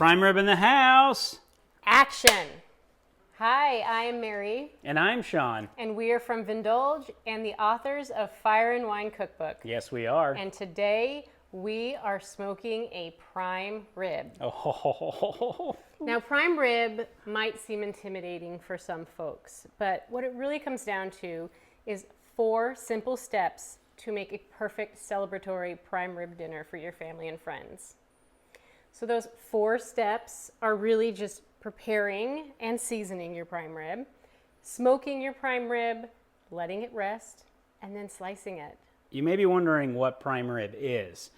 Prime rib in the house. Action. Hi, I am Mary. And I'm Sean. And we are from Vindulge and the authors of Fire and Wine Cookbook. Yes, we are. And today we are smoking a prime rib. Oh. Now, prime rib might seem intimidating for some folks, but what it really comes down to is 4 simple steps to make a perfect celebratory prime rib dinner for your family and friends. So those 4 steps are really just preparing and seasoning your prime rib, smoking your prime rib, letting it rest, and then slicing it. You may be wondering what prime rib is.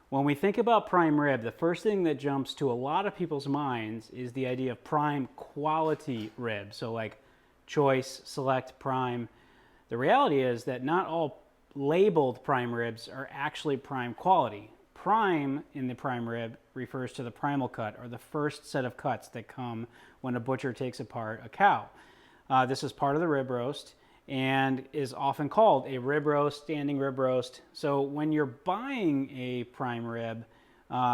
When we think about prime rib, the first thing that jumps to a lot of people's minds is the idea of prime quality rib. So like choice, select, prime. The reality is that not all labeled prime ribs are actually prime quality. Prime in the prime rib refers to the primal cut, or the first set of cuts that come when a butcher takes apart a cow. This is part of the rib roast and is often called a rib roast, standing rib roast. So when you're buying a prime rib,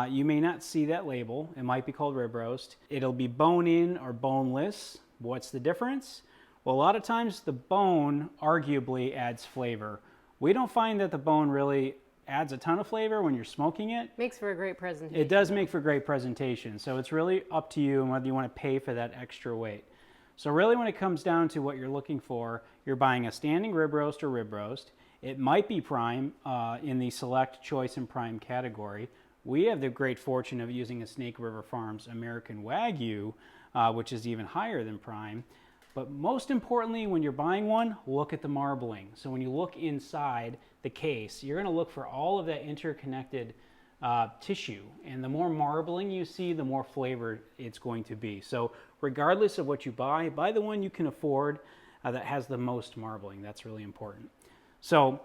you may not see that label. It might be called rib roast. It'll be bone-in or boneless. What's the difference? Well, a lot of times the bone arguably adds flavor. We don't find that the bone really adds a ton of flavor when you're smoking it. Makes for a great presentation. It does make for great presentation. So it's really up to you and whether you want to pay for that extra weight. So really when it comes down to what you're looking for, you're buying a standing rib roast or rib roast. It might be prime in the select, choice, and prime category. We have the great fortune of using a Snake River Farms American Wagyu, which is even higher than prime. But most importantly, when you're buying one, look at the marbling. So when you look inside the case, you're going to look for all of that interconnected tissue. And the more marbling you see, the more flavor it's going to be. So regardless of what you buy the one you can afford that has the most marbling. That's really important. So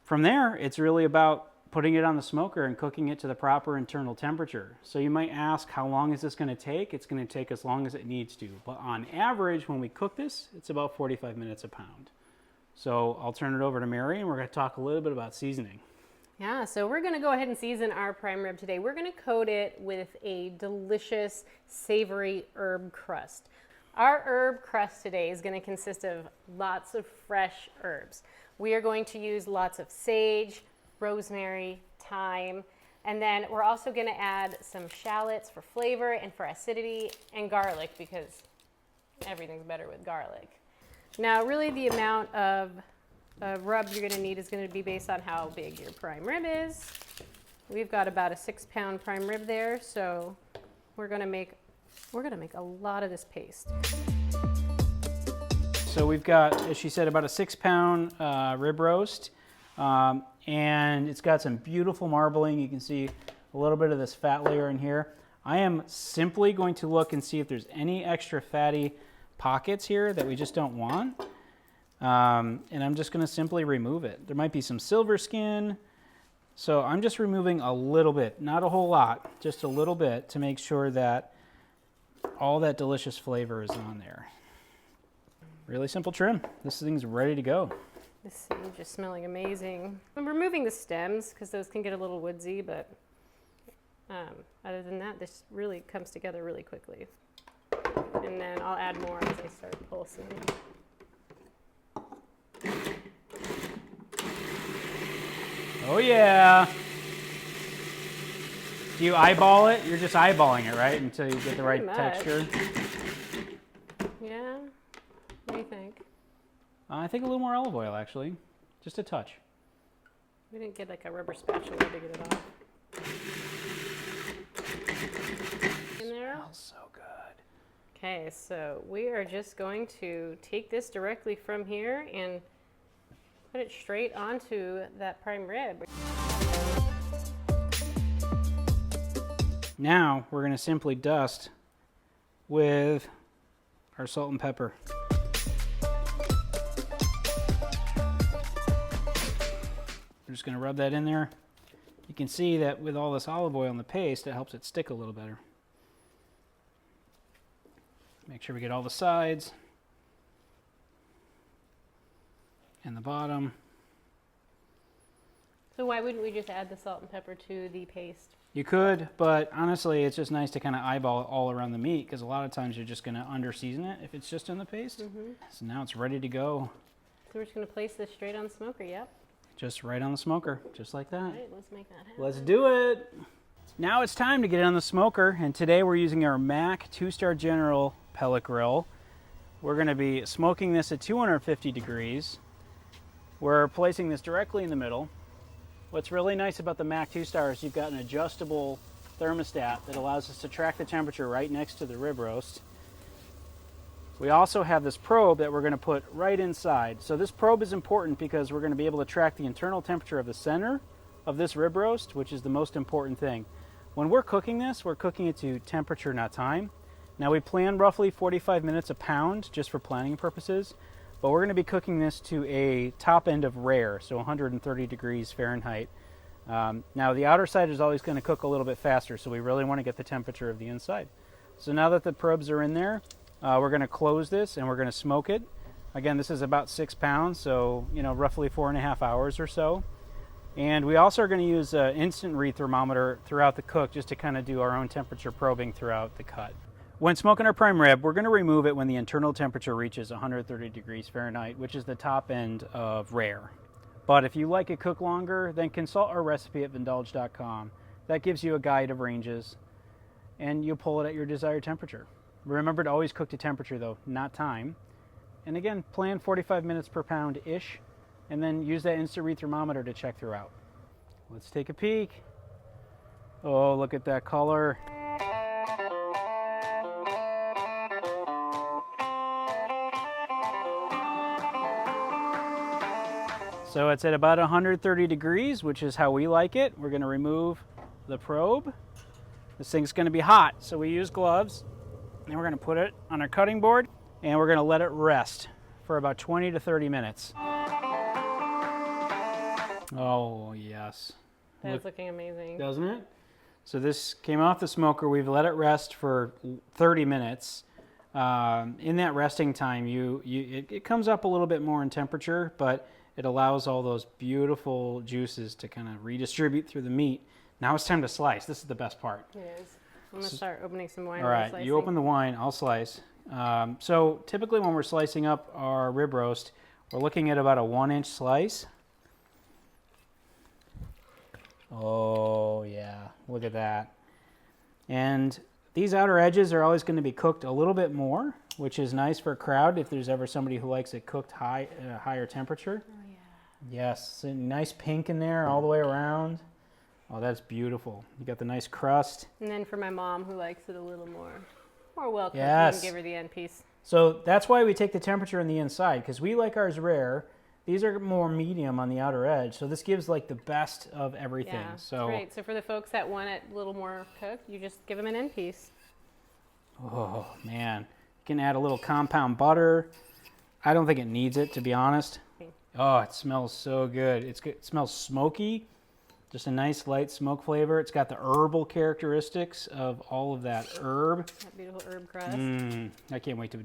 from there, it's really about putting it on the smoker and cooking it to the proper internal temperature. So you might ask, how long is this going to take? It's going to take as long as it needs to. But on average, when we cook this, it's about 45 minutes a pound. So I'll turn it over to Mary, and we're going to talk a little bit about seasoning. Yeah, so we're going to go ahead and season our prime rib today. We're going to coat it with a delicious, savory herb crust. Our herb crust today is going to consist of lots of fresh herbs. We are going to use lots of sage, rosemary, thyme, and then we're also going to add some shallots for flavor and for acidity, and garlic, because everything's better with garlic. Now, really the amount of rub you're going to need is going to be based on how big your prime rib is. We've got about a 6-pound prime rib there, so we're going to make a lot of this paste. So we've got, as she said, about a 6-pound rib roast. And it's got some beautiful marbling. You can see a little bit of this fat layer in here. I am simply going to look and see if there's any extra fatty pockets here that we just don't want. And I'm just going to simply remove it. There might be some silver skin. So I'm just removing a little bit, not a whole lot, just a little bit to make sure that all that delicious flavor is on there. Really simple trim. This thing's ready to go. This is just smelling amazing. I'm removing the stems because those can get a little woodsy, but other than that, this really comes together really quickly. And then I'll add more as I start pulsing. Oh yeah. Do you eyeball it? You're just eyeballing it, right? Until you get the right texture. Yeah. What do you think? I think a little more olive oil, actually. Just a touch. We didn't get like a rubber spatula to get it off. In there. Smells so good. Okay, so we are just going to take this directly from here and put it straight onto that prime rib. Now we're going to simply dust with our salt and pepper. We're just going to rub that in there. You can see that with all this olive oil in the paste, it helps it stick a little better. Make sure we get all the sides and the bottom. So why wouldn't we just add the salt and pepper to the paste? You could, but honestly, it's just nice to kind of eyeball it all around the meat because a lot of times you're just going to under-season it if it's just in the paste. So now it's ready to go. So we're just going to place this straight on the smoker, yep. Just right on the smoker, just like that. All right, let's make that happen. Let's do it. Now it's time to get it on the smoker, and today we're using our Mac 2-Star General pellet grill. We're going to be smoking this at 250 degrees. We're placing this directly in the middle. What's really nice about the Mac 2-Star is you've got an adjustable thermostat that allows us to track the temperature right next to the rib roast. We also have this probe that we're going to put right inside. So this probe is important because we're going to be able to track the internal temperature of the center of this rib roast, which is the most important thing. When we're cooking this, we're cooking it to temperature, not time. Now we plan roughly 45 minutes a pound just for planning purposes, but we're going to be cooking this to a top end of rare, so 130 degrees Fahrenheit. Now the outer side is always going to cook a little bit faster, so we really want to get the temperature of the inside. So now that the probes are in there, we're going to close this and we're going to smoke it. Again, this is about 6 pounds, so roughly 4.5 hours or so. And we also are going to use an instant read thermometer throughout the cook just to kind of do our own temperature probing throughout the cut. When smoking our prime rib, we're going to remove it when the internal temperature reaches 130 degrees Fahrenheit, which is the top end of rare. But if you like it cooked longer, then consult our recipe at vindulge.com. That gives you a guide of ranges, and you'll pull it at your desired temperature. Remember to always cook to temperature though, not time. And again, plan 45 minutes per pound-ish, and then use that instant read thermometer to check throughout. Let's take a peek. Oh, look at that color. So it's at about 130 degrees, which is how we like it. We're going to remove the probe. This thing's going to be hot, so we use gloves. And we're going to put it on our cutting board, and we're going to let it rest for about 20 to 30 minutes. Oh, yes. That's looking amazing. Doesn't it? So this came off the smoker. We've let it rest for 30 minutes. In that resting time, it comes up a little bit more in temperature, but it allows all those beautiful juices to kind of redistribute through the meat. Now it's time to slice. This is the best part. It is. I'm going to start opening some wine. All right, you open the wine, I'll slice. So typically when we're slicing up our rib roast, we're looking at about a 1-inch slice. Oh yeah, look at that. And these outer edges are always going to be cooked a little bit more, which is nice for a crowd if there's ever somebody who likes it cooked high at a higher temperature. Oh yeah. Yes, a nice pink in there all the way around. Oh, that's beautiful. You got the nice crust. And then for my mom who likes it a little more well cooked, yes. You can give her the end piece. So that's why we take the temperature on the inside, because we like ours rare. These are more medium on the outer edge, so this gives like the best of everything. Yeah, so great. So for the folks that want it a little more cooked, you just give them an end piece. Oh man, you can add a little compound butter. I don't think it needs it, to be honest. Oh, it smells so good. It smells smoky. Just a nice light smoke flavor. It's got the herbal characteristics of all of that herb. That beautiful herb crust. I can't wait to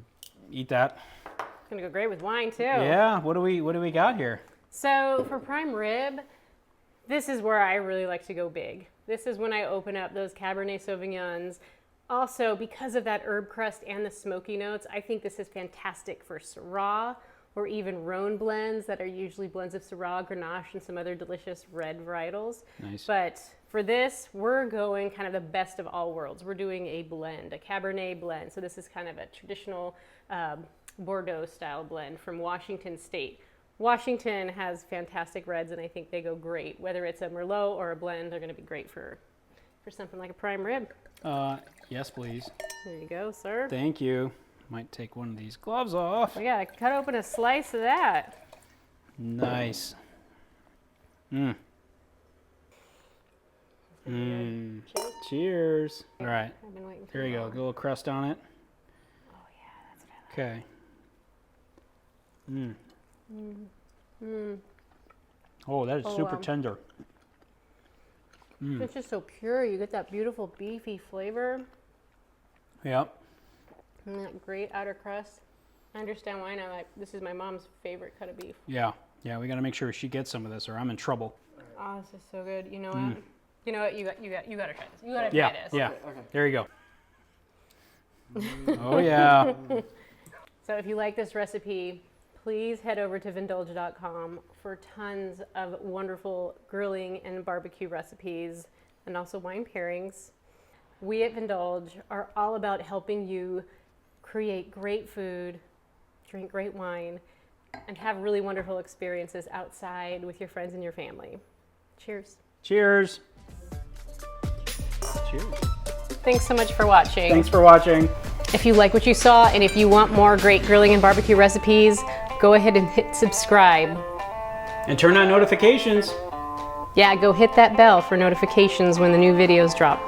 eat that. It's gonna go great with wine too. Yeah. What do we got here? So for prime rib, this is where I really like to go big. This is when I open up those Cabernet Sauvignons. Also, because of that herb crust and the smoky notes, I think this is fantastic for Syrah or even Rhone blends that are usually blends of Syrah, Grenache, and some other delicious red varietals. Nice. But for this, we're going kind of the best of all worlds. We're doing a blend, a Cabernet blend. So this is kind of a traditional Bordeaux style blend from Washington State. Washington has fantastic reds, and I think they go great. Whether it's a Merlot or a blend, they're going to be great for something like a prime rib. Yes, please. There you go, sir. Thank you. Might take one of these gloves off. We gotta cut open a slice of that. Nice. Cheers. Cheers. All right. I've been waiting for There you go. Get a little crust on it. Oh yeah, that's what I like. Okay. Oh, that is super wow. tender. It's just so pure. You get that beautiful beefy flavor Yep. and that great outer crust. I understand why now. This is my mom's favorite cut of beef. Yeah. Yeah, we got to make sure she gets some of this or I'm in trouble. Oh, this is so good. You know what? You know what? You got to try this. You got to Yeah, try this. yeah. Okay. There you go. Oh yeah. So if you like this recipe, please head over to vindulge.com for tons of wonderful grilling and barbecue recipes and also wine pairings. We at Vindulge are all about helping you create great food, drink great wine, and have really wonderful experiences outside with your friends and your family. Cheers. Cheers. Cheers. Thanks so much for watching. Thanks for watching. If you like what you saw and if you want more great grilling and barbecue recipes, go ahead and hit subscribe. And turn on notifications. Yeah, go hit that bell for notifications when the new videos drop.